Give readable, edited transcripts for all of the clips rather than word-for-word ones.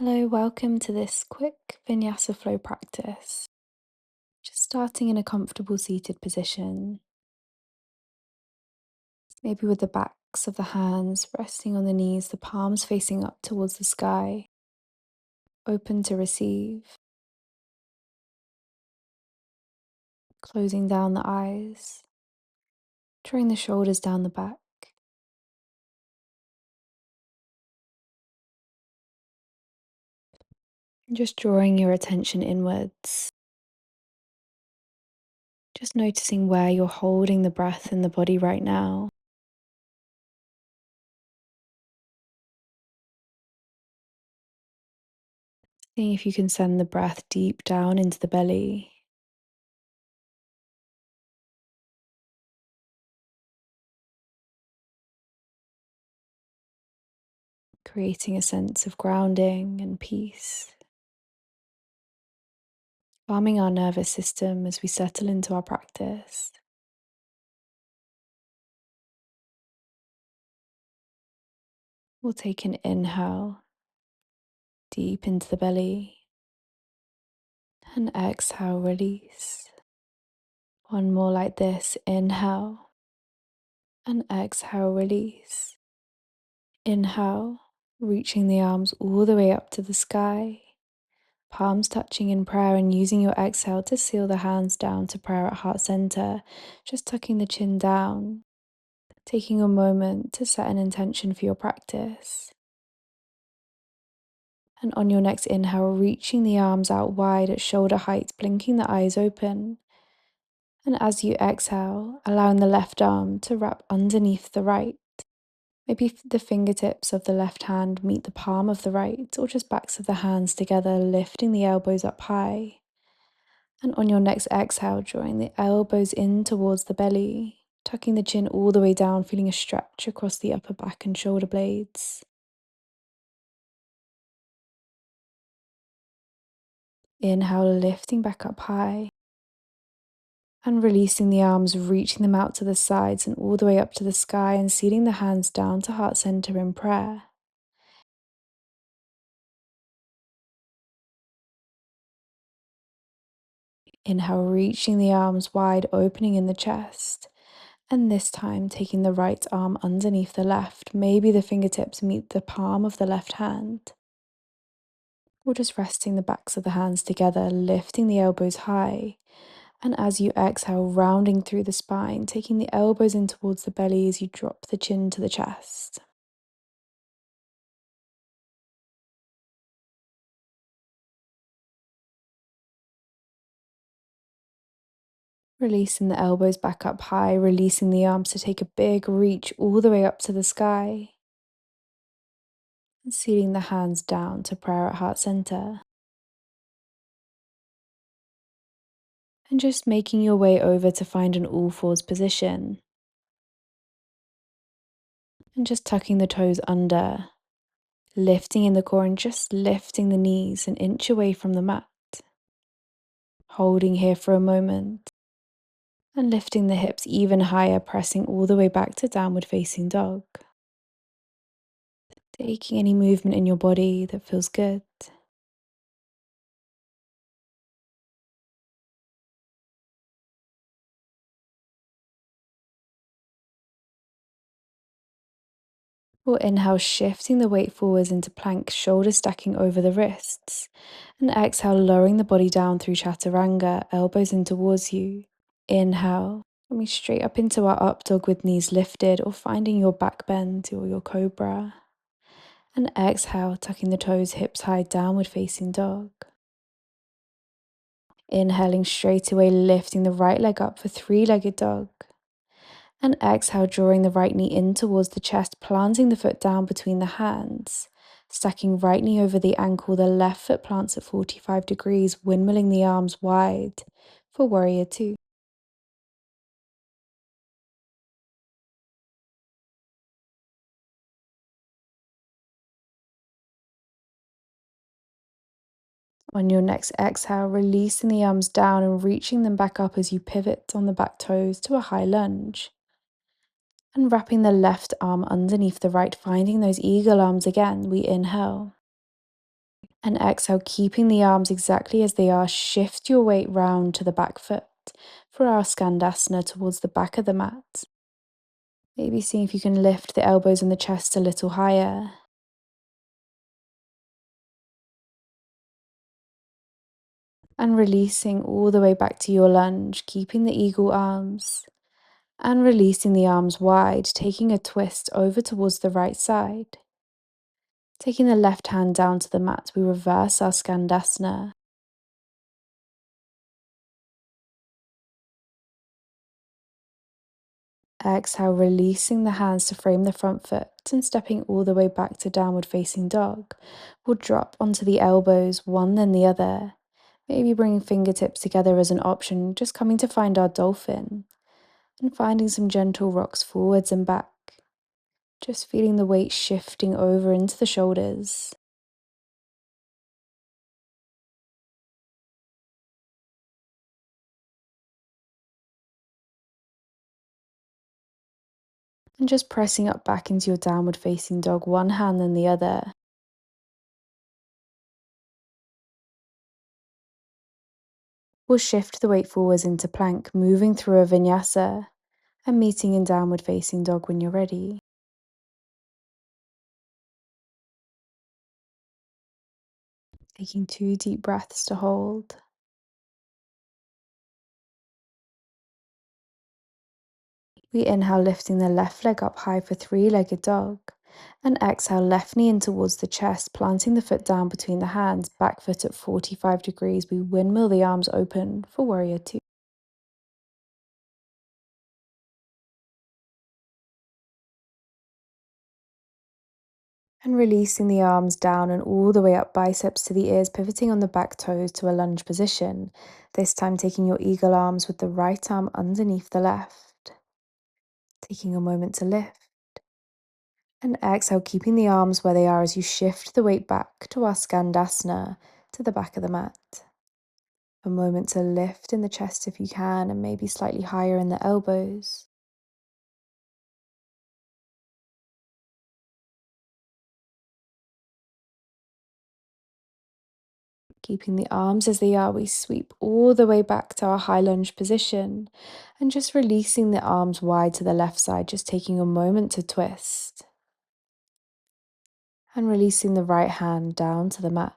Hello, welcome to this quick Vinyasa flow practice. Just starting in a comfortable seated position, maybe with the backs of the hands resting on the knees, the palms facing up towards the sky, open to receive, closing down the eyes, drawing the shoulders down the back, and just drawing your attention inwards, just noticing where you're holding the breath in the body right now. Seeing if you can send the breath deep down into the belly, creating a sense of grounding and peace, calming our nervous system as we settle into our practice. We'll take an inhale deep into the belly and exhale, release. One more like this, inhale and exhale, release. Inhale, reaching the arms all the way up to the sky, palms touching in prayer, and using your exhale to seal the hands down to prayer at heart center, just tucking the chin down, taking a moment to set an intention for your practice. And on your next inhale, reaching the arms out wide at shoulder height, blinking the eyes open. And as you exhale, allowing the left arm to wrap underneath the right. Maybe the fingertips of the left hand meet the palm of the right, or just backs of the hands together, lifting the elbows up high. And on your next exhale, drawing the elbows in towards the belly, tucking the chin all the way down, feeling a stretch across the upper back and shoulder blades. Inhale, lifting back up high. And releasing the arms, reaching them out to the sides and all the way up to the sky, and seating the hands down to heart center in prayer. Inhale, reaching the arms wide, opening in the chest. And this time, taking the right arm underneath the left. Maybe the fingertips meet the palm of the left hand. Or just resting the backs of the hands together, lifting the elbows high. And as you exhale, rounding through the spine, taking the elbows in towards the belly as you drop the chin to the chest. Releasing the elbows back up high, releasing the arms to take a big reach all the way up to the sky. And seating the hands down to prayer at heart center. And just making your way over to find an all fours position. And just tucking the toes under, lifting in the core and just lifting the knees an inch away from the mat. Holding here for a moment. And lifting the hips even higher, pressing all the way back to downward facing dog. Taking any movement in your body that feels good. Or inhale, shifting the weight forwards into plank, shoulders stacking over the wrists. And exhale, lowering the body down through chaturanga, elbows in towards you. Inhale, coming straight up into our up dog with knees lifted, or finding your back bend or your cobra. And exhale, tucking the toes hips high, downward facing dog. Inhaling straight away, lifting the right leg up for three-legged dog. And exhale, drawing the right knee in towards the chest, planting the foot down between the hands. Stacking right knee over the ankle, the left foot plants at 45 degrees, windmilling the arms wide for warrior two. On your next exhale, releasing the arms down and reaching them back up as you pivot on the back toes to a high lunge. And wrapping the left arm underneath the right, finding those eagle arms again, we inhale. And exhale, keeping the arms exactly as they are, shift your weight round to the back foot for our Skandasana towards the back of the mat. Maybe seeing if you can lift the elbows and the chest a little higher. And releasing all the way back to your lunge, keeping the eagle arms. And releasing the arms wide, taking a twist over towards the right side. Taking the left hand down to the mat, we reverse our Skandasana. Exhale, releasing the hands to frame the front foot and stepping all the way back to downward facing dog. We'll drop onto the elbows, one then the other. Maybe bringing fingertips together as an option, just coming to find our dolphin. And finding some gentle rocks forwards and back. Just feeling the weight shifting over into the shoulders. And just pressing up back into your downward facing dog, one hand then the other. We'll shift the weight forwards into plank, moving through a vinyasa and meeting in downward facing dog when you're ready. Taking 2 deep breaths to hold. We inhale, lifting the left leg up high for 3-legged dog. And exhale, left knee in towards the chest, planting the foot down between the hands, back foot at 45 degrees. We windmill the arms open for warrior 2. And releasing the arms down and all the way up, biceps to the ears, pivoting on the back toes to a lunge position. This time taking your eagle arms with the right arm underneath the left. Taking a moment to lift. And exhale, keeping the arms where they are as you shift the weight back to our Skandasana, to the back of the mat. A moment to lift in the chest if you can, and maybe slightly higher in the elbows. Keeping the arms as they are, we sweep all the way back to our high lunge position and just releasing the arms wide to the left side, just taking a moment to twist. And releasing the right hand down to the mat.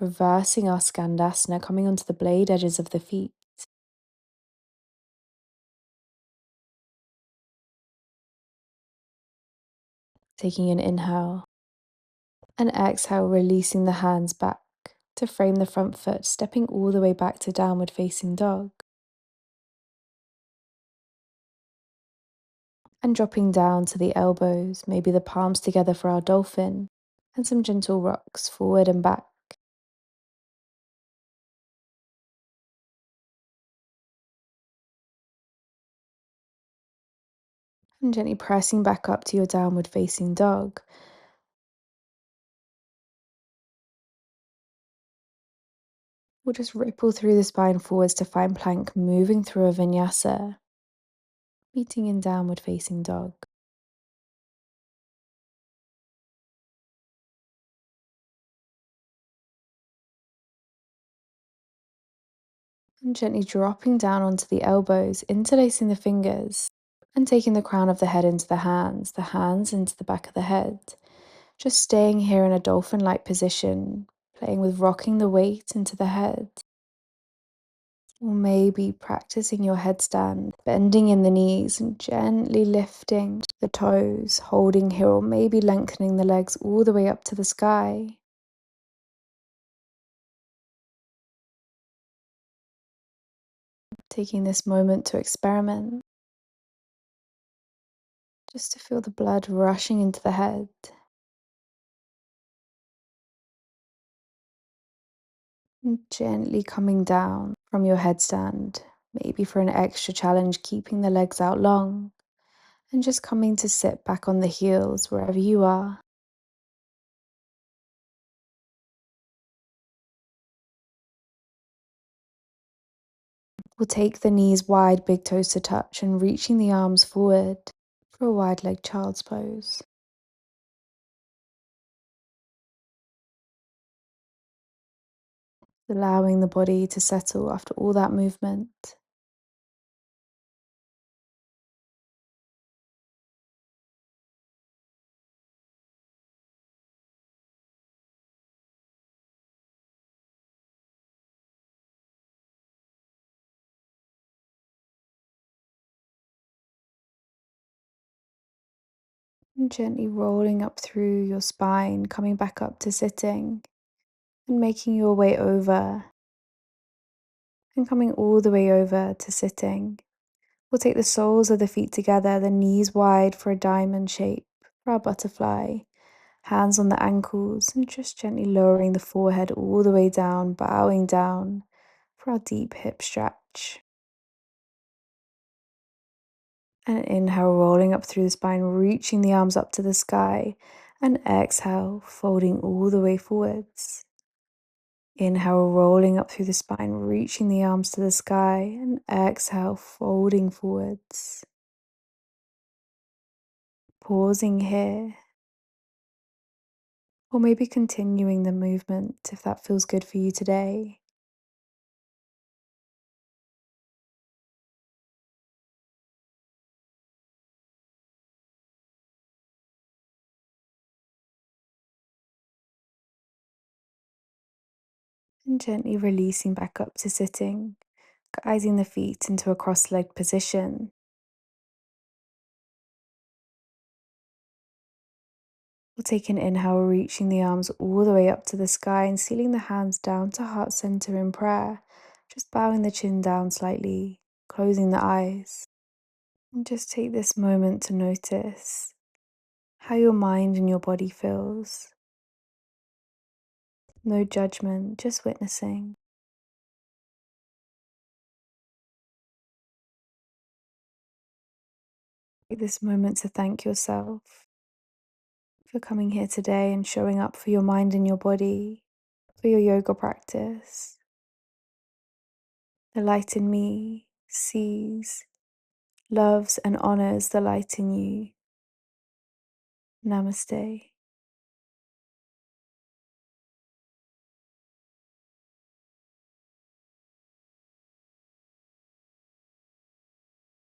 Reversing our Skandasana, coming onto the blade edges of the feet. Taking an inhale. And exhale, releasing the hands back to frame the front foot, stepping all the way back to downward facing dog. And dropping down to the elbows, maybe the palms together for our dolphin, and some gentle rocks forward and back. And gently pressing back up to your downward facing dog. We'll just ripple through the spine forwards to find plank, moving through a vinyasa, meeting in downward facing dog. And gently dropping down onto the elbows, interlacing the fingers, and taking the crown of the head into the hands into the back of the head. Just staying here in a dolphin-like position, playing with rocking the weight into the head. Or maybe practicing your headstand, bending in the knees and gently lifting the toes, holding here, or maybe lengthening the legs all the way up to the sky. Taking this moment to experiment, just to feel the blood rushing into the head. And gently coming down from your headstand, maybe for an extra challenge, keeping the legs out long. And just coming to sit back on the heels wherever you are. We'll take the knees wide, big toes to touch, and reaching the arms forward for a wide leg child's pose. allowing the body to settle after all that movement. And gently rolling up through your spine, coming back up to sitting, and making your way over, and coming all the way over to sitting. We'll take the soles of the feet together, the knees wide for a diamond shape, for our butterfly. Hands on the ankles, and just gently lowering the forehead all the way down, bowing down for our deep hip stretch. And inhale, rolling up through the spine, reaching the arms up to the sky. And exhale, folding all the way forwards. Inhale, rolling up through the spine, reaching the arms to the sky. And exhale, folding forwards. Pausing here, or maybe continuing the movement if that feels good for you today. And gently releasing back up to sitting, guiding the feet into a cross-legged position. We'll take an inhale, reaching the arms all the way up to the sky and sealing the hands down to heart center in prayer. Just bowing the chin down slightly, closing the eyes. And just take this moment to notice how your mind and your body feels. No judgment, just witnessing. Take this moment to thank yourself for coming here today and showing up for your mind and your body, for your yoga practice. The light in me sees, loves, and honors the light in you. Namaste.